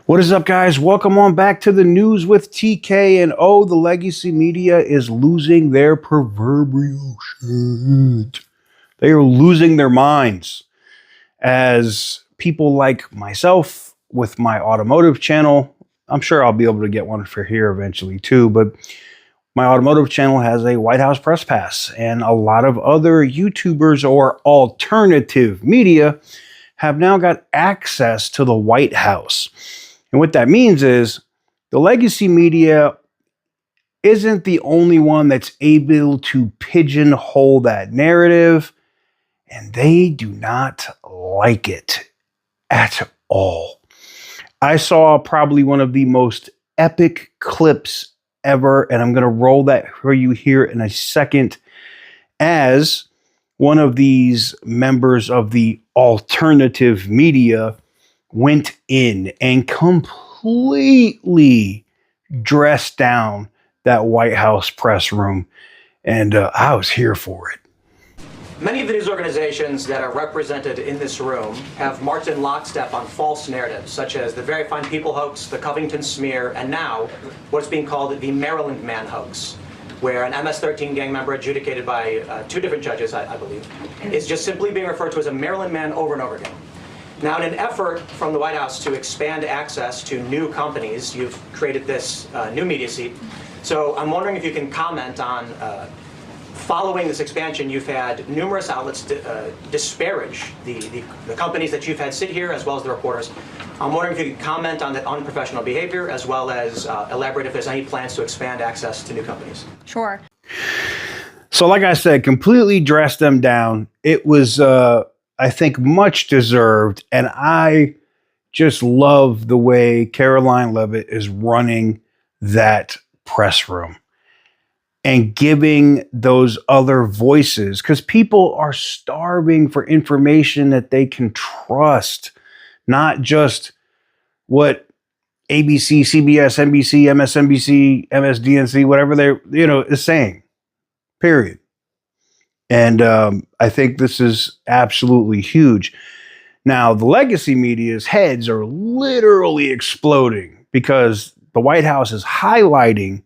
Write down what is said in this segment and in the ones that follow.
What is up, guys? Welcome on back to the news with TK. And oh, the legacy media is losing their proverbial shit. They are losing their minds as people like myself with my automotive channel. I'm sure I'll be able to get one for here eventually too, but my automotive channel has a WhiteHouse press pass, and a lot of other YouTubers or alternative media have now got access to the WhiteHouse. And what that means is the legacy media isn't the only one that's able to pigeonhole that narrative, and they do not like it at all. I saw probably one of the most epic clips ever, and I'm going to roll that for you here in a second, as one of these members of the alternative media went in and completely dressed down that WhiteHouse press room, and I was here for it. Many of the news organizations that are represented in this room have marched in lockstep on false narratives, such as the Very Fine People hoax, the Covington smear, and now what's being called the Maryland Man hoax, where an MS-13 gang member adjudicated by two different judges, I believe, is just simply being referred to as a Maryland Man over and over again. Now, in an effort from the White House to expand access to new companies, you've created this new media seat. So I'm wondering if you can comment on, following this expansion, you've had numerous outlets disparage the companies that you've had sit here, as well as the reporters. I'm wondering if you could comment on the unprofessional behavior, as well as elaborate if there's any plans to expand access to new companies. Sure. So like I said, completely dressed them down. It was I think much deserved, and I just love the way Caroline Leavitt is running that press room and giving those other voices, because people are starving for information that they can trust, not just what ABC, CBS, NBC, MSNBC, MSDNC, whatever they're, is saying, period. And I think this is absolutely huge. Now, the legacy media's heads are literally exploding because the White House is highlighting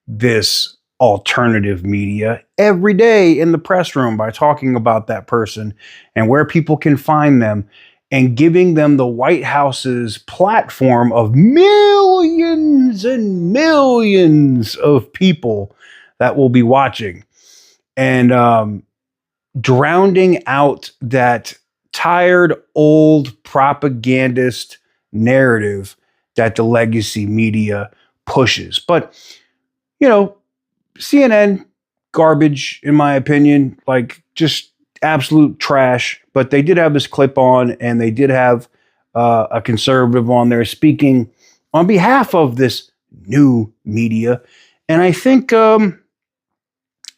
this alternative media every day in the press room by talking about that person and where people can find them, and giving them the White House's platform of millions and millions of people that will be watching. And drowning out that tired old propagandist narrative that the legacy media pushes. But, CNN, garbage, in my opinion, like just absolute trash. But they did have this clip on, and they did have a conservative on there speaking on behalf of this new media. And I think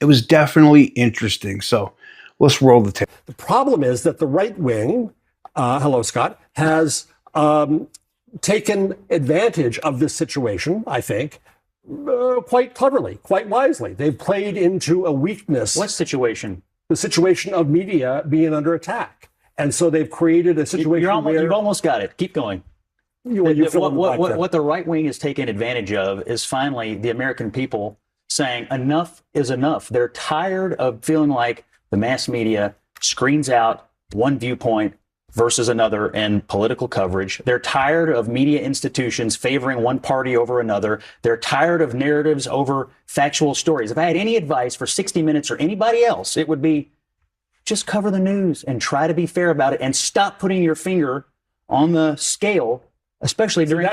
it was definitely interesting. So let's roll the tape. The problem is that the right wing, hello, Scott, has taken advantage of this situation, I think, quite cleverly, quite wisely. They've played into a weakness. What situation? The situation of media being under attack. And so they've created a situation where... You've almost got it. Keep going. What the right wing has taken advantage of is finally the American people saying enough is enough. They're tired of feeling like the mass media screens out one viewpoint versus another in political coverage. They're tired of media institutions favoring one party over another. They're tired of narratives over factual stories. If I had any advice for 60 Minutes or anybody else, it would be just cover the news and try to be fair about it, and stop putting your finger on the scale, especially during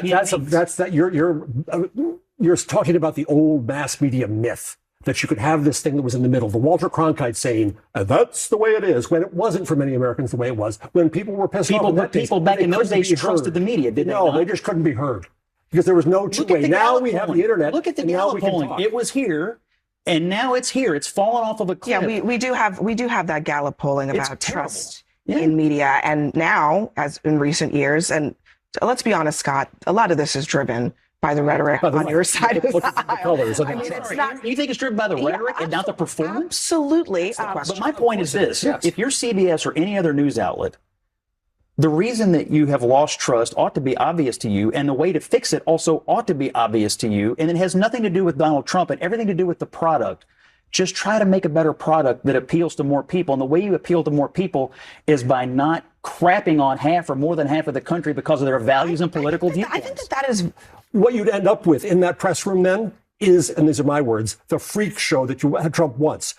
You're talking about the old mass media myth that you could have this thing that was in the middle. The Walter Cronkite saying, that's the way it is, when it wasn't for many Americans the way it was. When people were pissed off. People back in those days trusted the media, didn't they? No, they just couldn't be heard because there was no way. Now we have the internet. Look at the Gallup polling. It was here, and now it's here. It's fallen off of a cliff. Yeah, we do have that Gallup polling about trust in media, and now, as in recent years, and let's be honest, Scott, a lot of this is driven by the rhetoric on your side of the aisle. I mean, it's not, you think it's driven by the rhetoric and not the performance? Absolutely. But my point is this. Yes. If you're CBS or any other news outlet, the reason that you have lost trust ought to be obvious to you, and the way to fix it also ought to be obvious to you. And it has nothing to do with Donald Trump and everything to do with the product. Just try to make a better product that appeals to more people. And the way you appeal to more people is by not crapping on half or more than half of the country because of their values and political viewpoints. I think that is what you'd end up with in that press room then is, and these are my words, the freak show that Trump wants.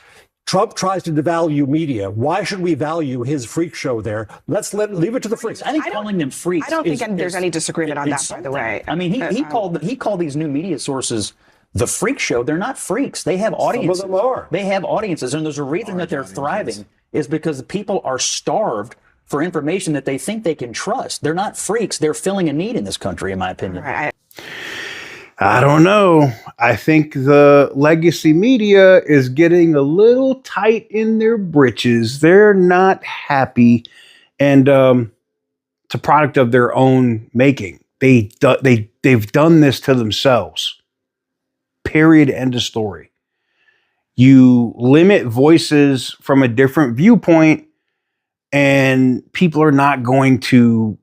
Trump tries to devalue media. Why should we value his freak show there? Let's leave it to the freaks. I think calling them freaks. I don't think there's any disagreement on that, by the way. I mean, he called these new media sources the freak show. They're not freaks. They have audiences. Some of them are. They have audiences, and there's a reason that they're thriving is because people are starved for information that they think they can trust. They're not freaks. They're filling a need in this country, in my opinion. Right. I don't know. I think the legacy media is getting a little tight in their britches. They're not happy, and it's a product of their own making. They've done this to themselves. Period. End of story. You limit voices from a different viewpoint, and people are not going to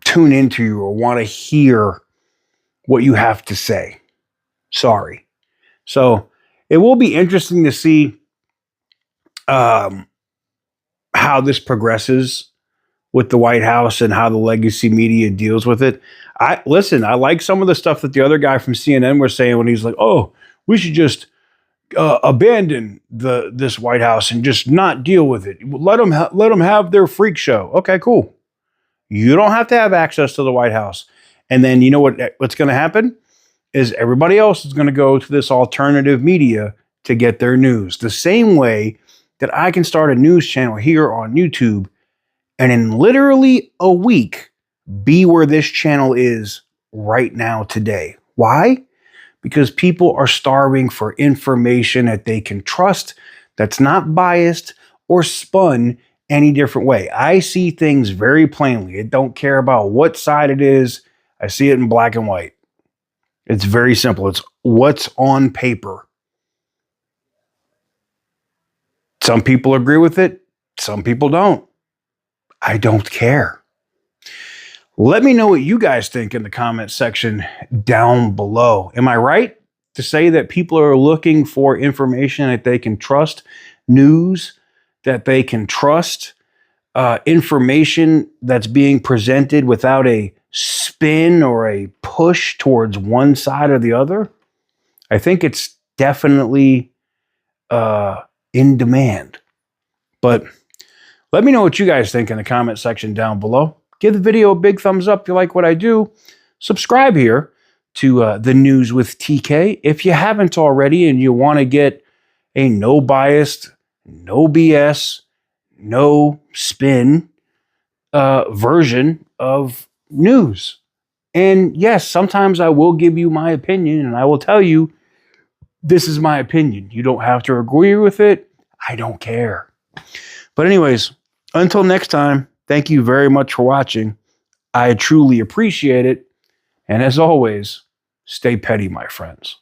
tune into you or want to hear what you have to say. Sorry. So it will be interesting to see how this progresses with the White House and how the legacy media deals with it. I like some of the stuff that the other guy from CNN was saying when he's like, oh, we should just abandon this White House and just not deal with it. Let them have their freak show. Okay, cool. You don't have to have access to the White House. And then you know what's going to happen is everybody else is going to go to this alternative media to get their news. The same way that I can start a news channel here on YouTube and in literally a week be where this channel is right now today. Why? Because people are starving for information that they can trust, that's not biased or spun any different way. I see things very plainly. I don't care about what side it is. I see it in black and white. It's very simple. It's what's on paper. Some people agree with it. Some people don't. I don't care. Let me know what you guys think in the comment section down below. Am I right to say that people are looking for information that they can trust, news that they can trust, information that's being presented without a spin or a push towards one side or the other? I think it's definitely in demand. But let me know what you guys think in the comment section down below. Give the video a big thumbs up if you like what I do. Subscribe here to The News with TK if you haven't already and you want to get a no biased, no BS, no spin version of news. And yes, sometimes I will give you my opinion and I will tell you this is my opinion. You don't have to agree with it. I don't care. But anyways, until next time, thank you very much for watching. I truly appreciate it. And as always, stay petty, my friends.